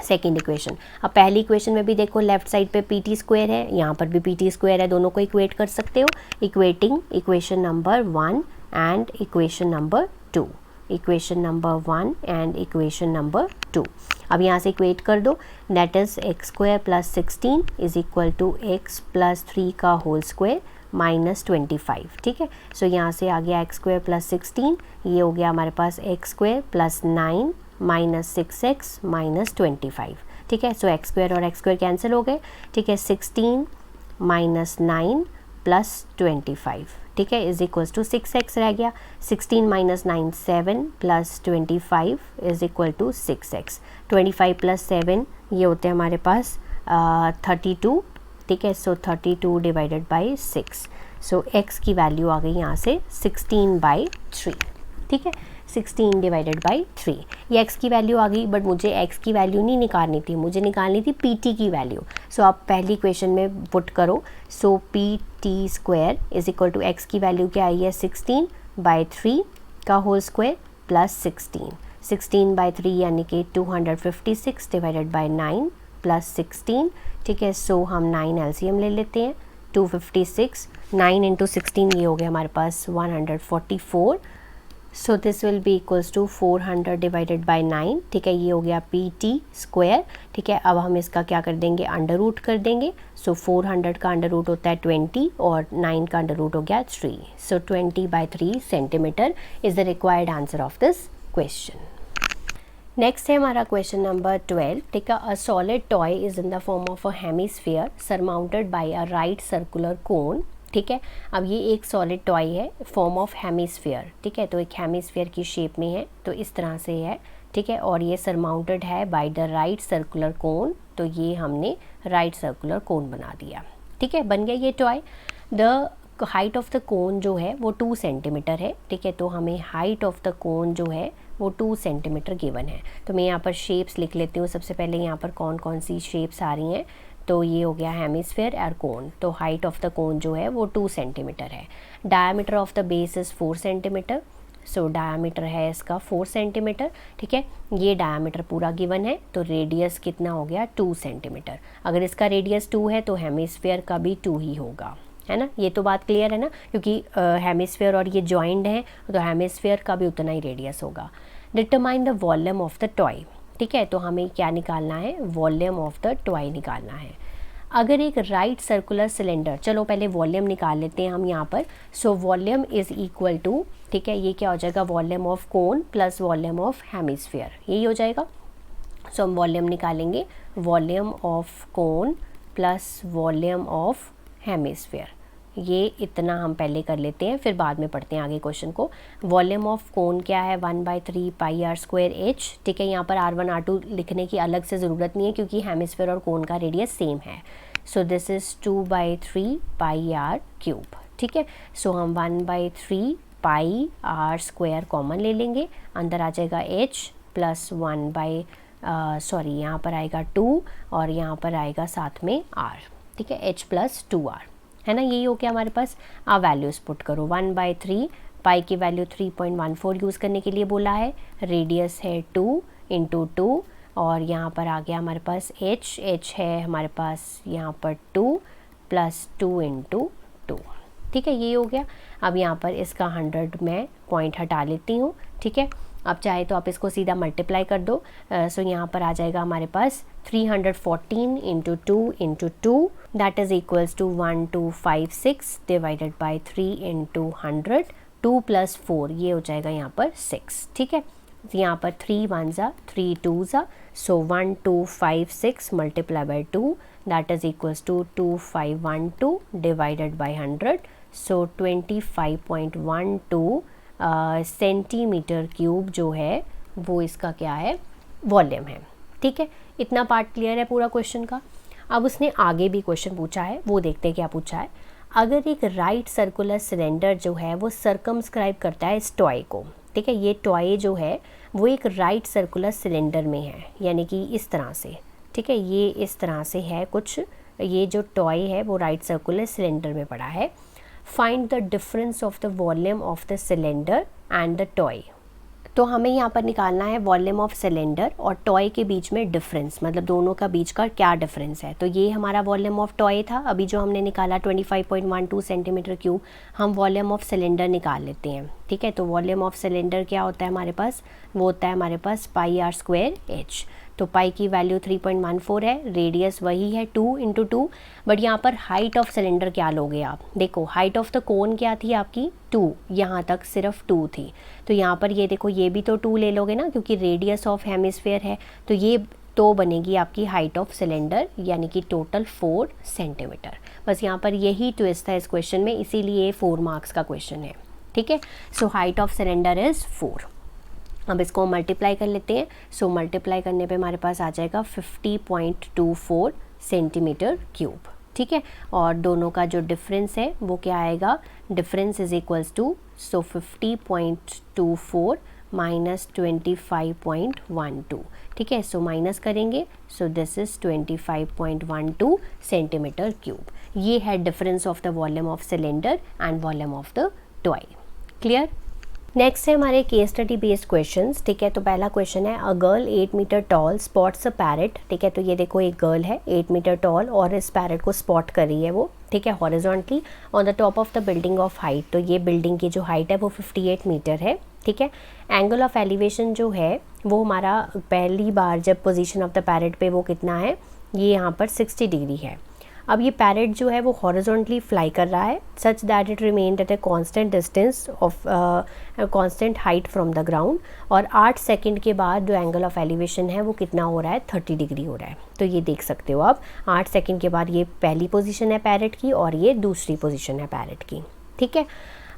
सेकंड इक्वेशन। अब पहली इक्वेशन में भी देखो लेफ्ट साइड पे पी टी स्क्वायर है, यहाँ पर भी पी टी स्क्वायर है, दोनों को इक्वेट कर सकते हो, equating equation number 1 and equation number 2, equation number 1 and equation number 2। अब यहाँ से इक्वेट कर दो, that is x square plus 16 is equal to x plus 3 का होल स्क्वायर माइनस 25, ठीक है। सो यहाँ से आ गया एक्स स्क्वायर प्लस 16, ये हो गया हमारे पास x square plus 9 minus 6x minus 25, ठीक है। सो एक्स स्क्वायर और एक्स स्क्वायर कैंसिल हो गए, ठीक है, 16 माइनस 9 प्लस 25, ठीक है, इज इक्वल्स टू 6x रह गया। 16 minus 9 7 plus 25 is equal to 6x। 25 प्लस 7 ये होते हैं हमारे पास 32, ठीक है। सो 32 डिवाइडेड बाई 6, सो x की वैल्यू आ गई यहाँ से 16/3, ठीक है। 16 डिवाइडेड बाई 3, ये x की वैल्यू आ गई, बट मुझे x की वैल्यू नहीं निकालनी थी, मुझे निकालनी थी pt की वैल्यू। सो आप पहली क्वेश्चन में पुट करो। So pt square is equal to x की वैल्यू क्या आई है 16/3 का होल स्क्वायर प्लस 16/3 यानी कि 256 डिवाइडेड बाई 9 प्लस 16, ठीक है। सो हम 9 एलसीएम ले लेते हैं। 256 9 इंटू 16 ये हो गया हमारे पास 144। So this will be equals to 400 divided by 9, ठीक है। ये हो गया pt स्क्वायर, ठीक है। अब हम इसका क्या कर देंगे, अंडर रूट कर देंगे। सो 400 का अंडर रूट होता है 20 और 9 का अंडर रूट हो गया 3। सो 20/3 centimetre is the required answer of this question. Next है हमारा क्वेश्चन नंबर 12, ठीक है। A solid toy is in the form of a hemisphere surmounted bye a right circular cone, ठीक है। अब ये एक सॉलिड टॉय है फॉर्म ऑफ हेमिस्फीयर, ठीक है। तो एक हेमिस्फीयर की शेप में है, तो इस तरह से है, ठीक है। और ये सरमाउंटेड है by the right circular cone, तो ये हमने राइट सर्कुलर कोन बना दिया, ठीक है। बन गया ये toy. The height of the cone जो है वो 2 सेंटीमीटर है, ठीक है। तो हमें हाइट ऑफ द कोन जो है वो 2 सेंटीमीटर गिवन है। तो मैं यहाँ पर शेप्स लिख लेती हूँ। सबसे पहले यहाँ पर कौन कौन सी शेप्स आ रही हैं, तो ये हो गया हेमिस्फीयर और कोन। तो हाइट ऑफ द कोन जो है वो 2 सेंटीमीटर है। Diameter of the base is 4 centimetre. So diameter है इसका 4 सेंटीमीटर, ठीक है। ये डायमीटर पूरा गिवन है, तो रेडियस कितना हो गया 2 सेंटीमीटर। अगर इसका रेडियस 2 है तो हेमिस्फीयर का भी 2 ही होगा, है ना। ये तो बात क्लियर है ना, क्योंकि हेमिस्फीयर और ये जॉइंट हैं, तो हेमिस्फीयर का भी उतना ही रेडियस होगा। Determine the volume of the toy, ठीक है। तो हमें क्या निकालना है, वॉल्यूम ऑफ द टॉय निकालना है। अगर एक राइट सर्कुलर सिलेंडर, चलो पहले वॉल्यूम निकाल लेते हैं हम यहाँ पर। So volume is equal to, ठीक है, ये क्या हो जाएगा, volume of cone plus volume of hemisphere, यही हो जाएगा। सो हम वॉल्यूम निकालेंगे, volume of cone plus volume of hemisphere. ये इतना हम पहले कर लेते हैं, फिर बाद में पढ़ते हैं आगे क्वेश्चन को। वॉल्यूम ऑफ कोन क्या है 1/3 πr²h, ठीक है। यहाँ पर r1 r2 लिखने की अलग से ज़रूरत नहीं है, क्योंकि हेमिस्फीयर और कोन का रेडियस सेम है। सो दिस इज़ 2/3 πr³, ठीक है। सो हम 1/3 πr² कॉमन ले लेंगे, अंदर आ जाएगा h प्लस यहाँ पर आएगा 2 और यहाँ पर आएगा साथ में r, ठीक है, h प्लस 2r, है ना। यही हो गया हमारे पास। आप वैल्यूज़ पुट करो। 1/3 पाई की वैल्यू 3.14 यूज़ करने के लिए बोला है। रेडियस है 2 × 2 और यहाँ पर आ गया हमारे पास h है हमारे पास यहाँ पर 2 प्लस 2 × 2, ठीक है। ये हो गया। अब यहाँ पर इसका 100 मैं पॉइंट हटा लेती हूँ, ठीक है। अब चाहे तो आप इसको सीधा मल्टीप्लाई कर दो। सो यहाँ पर आ जाएगा हमारे पास 314 × 2 × 2 that is equals to 1256 divided by 3 × 100, 2 + 4 ये हो जाएगा यहाँ पर 6, ठीक है। यहाँ पर 3 1 3 2 so 1256 multiply by 2 that is equals to 2512 divided by 100, so 25.12 centimetre cube जो है वो इसका क्या है, वॉल्यूम है, ठीक है। इतना पार्ट क्लियर है पूरा क्वेश्चन का। अब उसने आगे भी क्वेश्चन पूछा है, वो देखते हैं क्या पूछा है। अगर एक राइट सर्कुलर सिलेंडर जो है वो सर्कमस्क्राइब करता है इस टॉय को, ठीक है। ये टॉय जो है वो एक राइट सर्कुलर सिलेंडर में है, यानी कि इस तरह से, ठीक है। ये इस तरह से है कुछ, ये जो टॉय है वो राइट सर्कुलर सिलेंडर में पड़ा है। Find the difference of the volume of the cylinder and the toy. तो हमें यहाँ पर निकालना है वॉल्यूम ऑफ सिलेंडर और टॉय के बीच में डिफरेंस, मतलब दोनों का बीच का क्या डिफरेंस है। तो ये हमारा वॉल्यूम ऑफ टॉय था, अभी जो हमने निकाला 25.12 सेंटीमीटर क्यूब। हम वॉल्यूम ऑफ सिलेंडर निकाल लेते हैं, ठीक है। तो वॉल्यूम ऑफ सिलेंडर क्या होता है हमारे पास, वो होता है हमारे पास πr²h। तो पाई की वैल्यू 3.14 है, रेडियस वही है 2 × 2, बट यहाँ पर हाइट ऑफ सिलेंडर क्या लोगे आप, देखो हाइट ऑफ द कोन क्या थी आपकी 2, यहाँ तक सिर्फ 2 थी। तो यहाँ पर ये देखो ये भी तो 2 ले लोगे ना, क्योंकि रेडियस ऑफ हेमिस्फीयर है। तो ये तो बनेगी आपकी हाइट ऑफ सिलेंडर, यानी कि टोटल 4 सेंटीमीटर। बस यहाँ पर यही ट्विस्ट था इस क्वेश्चन में, इसीलिए 4 मार्क्स का क्वेश्चन है। ठीक है, so height of cylinder is 4। अब इसको मल्टीप्लाई कर लेते हैं। सो मल्टीप्लाई करने पे हमारे पास आ जाएगा 50.24 सेंटीमीटर क्यूब। ठीक है, और दोनों का जो डिफरेंस है वो क्या आएगा, difference is equals to 50.24 minus 25.12। ठीक है, सो माइनस करेंगे, so this is 25.12 centimetre cube. ये है difference of the volume of cylinder and volume of the toy. Clear. Next है हमारे केस स्टडी बेस्ड क्वेश्चंस। ठीक है, तो पहला क्वेश्चन है, a girl 8 metre tall spots a parrot. ठीक है, तो ये देखो एक गर्ल है 8 मीटर टॉल और इस पैरेट को स्पॉट कर रही है वो। ठीक है, horizontally on the top of the building of height. तो ये बिल्डिंग की जो हाइट है वो 58 मीटर है। ठीक है, एंगल ऑफ एलिवेशन जो है वो हमारा पहली बार जब पोजीशन ऑफ द पैरेट पे वो कितना है, ये यहाँ पर 60 डिग्री है। अब ये पैरेट जो है वो हॉरिजॉन्टली फ्लाई कर रहा है such that it remained at a constant distance of constant height from the ground, और 8 सेकंड के बाद जो एंगल ऑफ एलिवेशन है वो कितना हो रहा है, 30 डिग्री हो रहा है। तो ये देख सकते हो आप, 8 सेकंड के बाद ये पहली पोजीशन है पैरेट की और ये दूसरी पोजीशन है पैरेट की। ठीक है,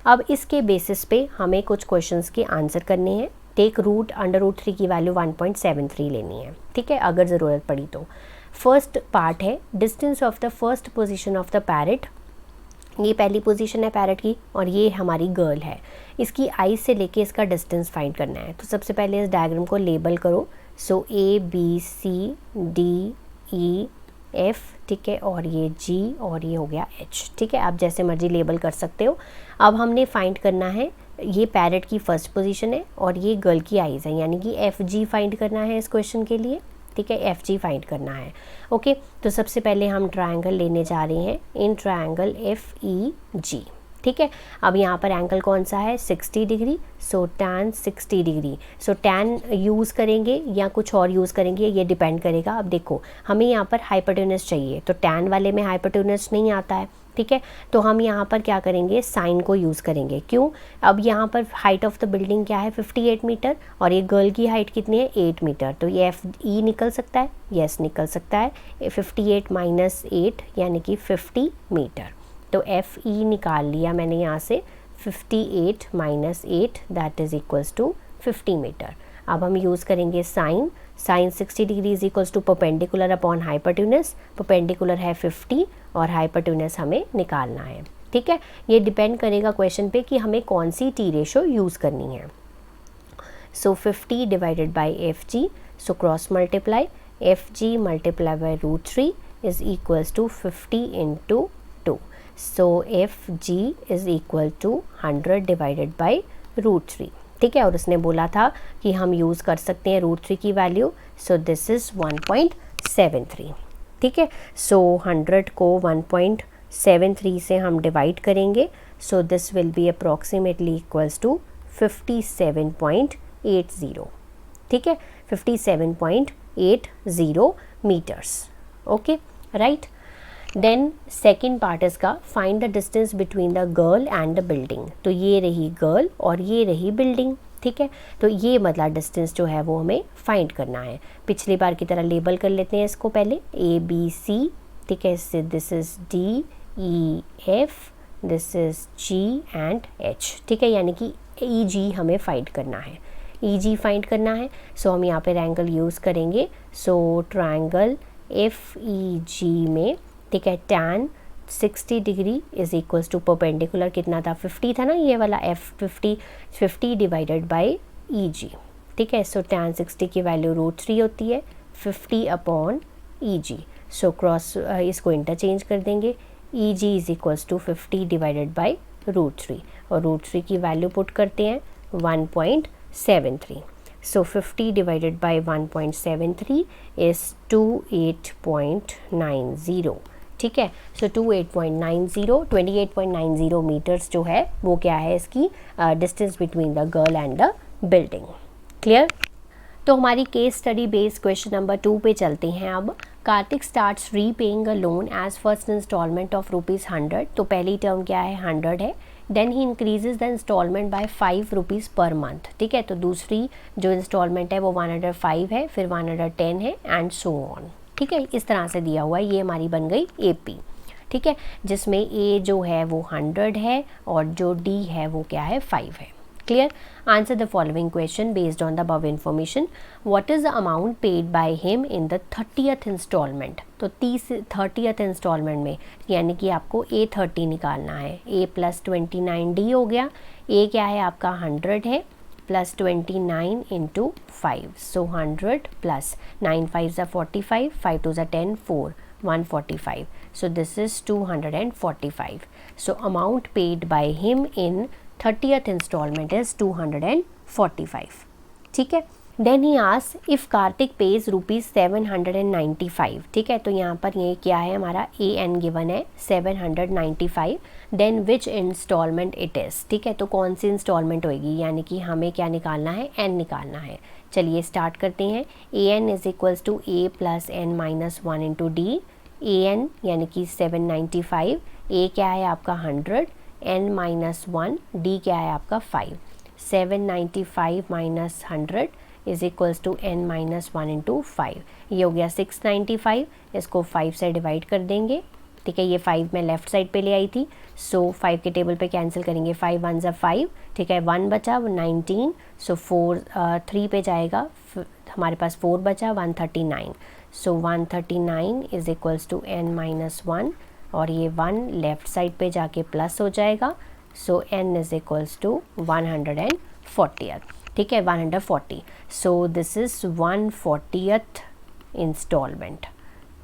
अब इसके बेसिस पे हमें कुछ क्वेश्चंस के आंसर करने हैं। टेक रूट अंडर रूट 3 की वैल्यू 1.73 लेनी है। ठीक है, अगर ज़रूरत पड़ी तो। फर्स्ट पार्ट है distance of the first position of the parrot. ये पहली पोजीशन है पैरेट की और ये हमारी गर्ल है। इसकी आई से लेके इसका डिस्टेंस फाइंड करना है। तो सबसे पहले इस डायग्राम को लेबल करो। सो ABCDEF। ठीक है, और ये G और ये हो गया H। ठीक है, आप जैसे मर्जी लेबल कर सकते हो। अब हमने फाइंड करना है, ये पैरेट की फर्स्ट पोजीशन है और ये गर्ल की आईज़ है, यानी कि FG फाइंड करना है इस क्वेश्चन के लिए। ठीक है, FG फाइंड करना है। ओके, तो सबसे पहले हम ट्रायंगल लेने जा रहे हैं, इन ट्रायंगल FEG। ठीक है, अब यहाँ पर एंगल कौन सा है, 60 डिग्री। सो tan 60 डिग्री। सो tan यूज़ करेंगे या कुछ और यूज़ करेंगे, ये डिपेंड करेगा। अब देखो हमें यहाँ पर हाइपोटेन्यूस चाहिए, तो tan वाले में हाइपोटेन्यूस नहीं आता है। ठीक है, तो हम यहाँ पर क्या करेंगे, साइन को यूज़ करेंगे। क्यों, अब यहाँ पर हाइट ऑफ द बिल्डिंग क्या है, 58 मीटर, और ये गर्ल की हाइट कितनी है, 8 मीटर। तो ये FE निकल सकता है, यस निकल सकता है। 58 माइनस 8 यानी कि 50 मीटर। तो FE निकाल लिया मैंने यहाँ से, 58 माइनस 8 that is equals to 50 metre. अब हम यूज़ करेंगे sine. Sine 60 degree is equals to perpendicular upon hypotenuse. Perpendicular है 50 और हाइपोटेन्यूस हमें निकालना है। ठीक है, ये डिपेंड करेगा क्वेश्चन पे कि हमें कौन सी T रेशो यूज़ करनी है। So 50 divided by FG। So cross multiply, FG multiply by √3 is equals to 50 into 2। So FG is equal to 100 divided by √3। ठीक है, और उसने बोला था कि हम यूज़ कर सकते हैं √3 की वैल्यू। So this is 1.73। ठीक है, सो 100 को 1.73 से हम डिवाइड करेंगे। So this will be approximately equals to 57.80। ठीक है, 57.80 metres. Okay, right. Then second part इसका, find the distance between the girl and the building. तो ये रही गर्ल और ये रही बिल्डिंग। ठीक है, तो ये मतलब डिस्टेंस जो है वो हमें फाइंड करना है। पिछली बार की तरह लेबल कर लेते हैं इसको पहले, ABC। ठीक है, इससे this is DEF, this is G and H। ठीक है, यानी कि EG हमें फाइंड करना है, EG फाइंड करना है। सो हम यहाँ पर एंगल यूज़ करेंगे। सो ट्रायंगल FEG में, ठीक है, tan 60 degree is equals to perpendicular कितना था, 50 था ना ये वाला, F50 डिवाइडेड बाई EG। ठीक है, सो tan 60 की वैल्यू √3 होती है, 50 अपॉन EG। सो क्रॉस इसको इंटरचेंज कर देंगे, EG is equals to 50 divided by √3, और √3 की वैल्यू पुट करते हैं 1.73। So 50 divided by 1.73 is 28.90। ठीक है, सो 28.90 मीटर्स जो है वो क्या है इसकी distance between the girl and the building. Clear. तो हमारी case study based question number 2 पे चलते हैं। अब Kartik starts repaying a loan as first instalment of ₹100। तो पहली टर्म क्या है, 100 है। Then he increases the instalment by 5 rupees per month, ठीक है। तो दूसरी जो इंस्टॉलमेंट है वो 105 है, फिर 110 है एंड सो ऑन, ठीक है। इस तरह से दिया हुआ है, ये हमारी बन गई AP, ठीक है, जिसमें A जो है वो 100 है और जो D है वो क्या है 5 है। Clear. Answer the following question based on the above information. What is the amount paid by him in the 30th instalment. तो 30th इंस्टॉलमेंट में यानी कि आपको A30 निकालना है। A + 29D हो गया। A क्या है आपका 100 है, प्लस 29 इंटू 5, सो 100 प्लस 9 5 ज़ा 45, 5 2 ज़ा 10, 4 145, so this is 245. So amount paid by him in 30th installment is 245, ठीक है। Then he as if Kartik pays ₹795, ठीक है। तो यहाँ पर ये क्या है हमारा AN गिवन है 795, then which instalment it is, ठीक है। तो कौन सी इंस्टॉलमेंट होएगी, यानी कि हमें क्या निकालना है, N निकालना है। चलिए स्टार्ट करते हैं। AN is equals to A + N - 1 into D। AN यानी कि 795, A क्या है आपका 100, N - 1, D क्या है आपका 5। 795 - 100 is equals to N - 1 into 5। ये हो गया 695, इसको 5 से डिवाइड कर देंगे, ठीक है। ये 5 मैं लेफ़्ट साइड पे ले आई थी, सो 5 के टेबल पे कैंसिल करेंगे, 5 1 ज़ा 5, ठीक है। 1 बचा वो 19, सो 4 3 पे जाएगा, हमारे पास 4 बचा 139, सो 139 इज इक्वल्स टू N - 1 और ये 1 लेफ़्ट साइड पे जाके प्लस हो जाएगा, सो N इज इक्वल्स टू 140, ठीक है, 140। सो दिस इज़ 140th इंस्टॉलमेंट,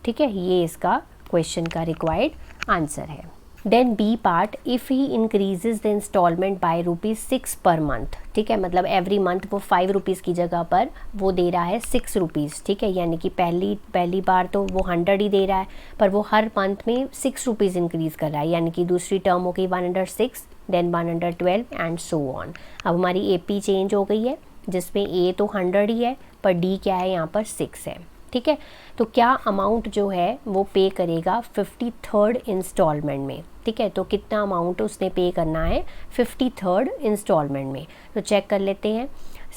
ठीक है। ये इसका क्वेश्चन का रिक्वायर्ड आंसर है। Then B part, if he increases the instalment by ₹6 per month, ठीक है। मतलब एवरी मंथ वो 5 रुपीज़ की जगह पर वो दे रहा है 6 रुपीज़, ठीक है। यानी कि पहली बार तो वो 100 ही दे रहा है, पर वो हर मंथ में 6 रुपीज़ इंक्रीज़ कर रहा है, यानी कि दूसरी टर्म हो गई 106, देन 112 एंड सो ऑन। अब हमारी AP चेंज हो गई है, जिसमें A तो 100 ही है, पर D क्या है यहाँ पर 6 है, ठीक है। तो क्या अमाउंट जो है वो पे करेगा 53rd इंस्टॉलमेंट में, ठीक है। तो कितना अमाउंट उसने पे करना है 53rd इंस्टॉलमेंट में, तो चेक कर लेते हैं।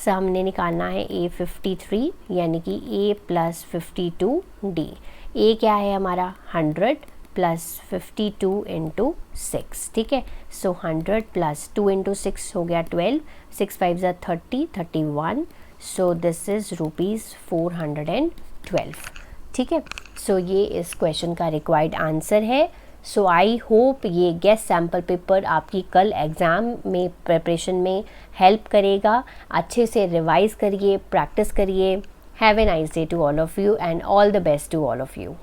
हमने निकालना है A53 यानी कि A + 52D। A क्या है हमारा 100 प्लस 52 इंटू 6, ठीक है। सो 100 प्लस 2 इंटू 6 हो गया 12, 6 5 ज़ा 30, 31, सो दिस इज़ ₹412, ठीक है। सो ये इस क्वेश्चन का रिक्वायर्ड आंसर है। सो आई होप ये गेस सैम्पल पेपर आपकी कल एग्ज़ाम में प्रिपरेशन में हेल्प करेगा। अच्छे से रिवाइज़ करिए, प्रैक्टिस करिए। Have a nice day to all of you and all the best to all of you.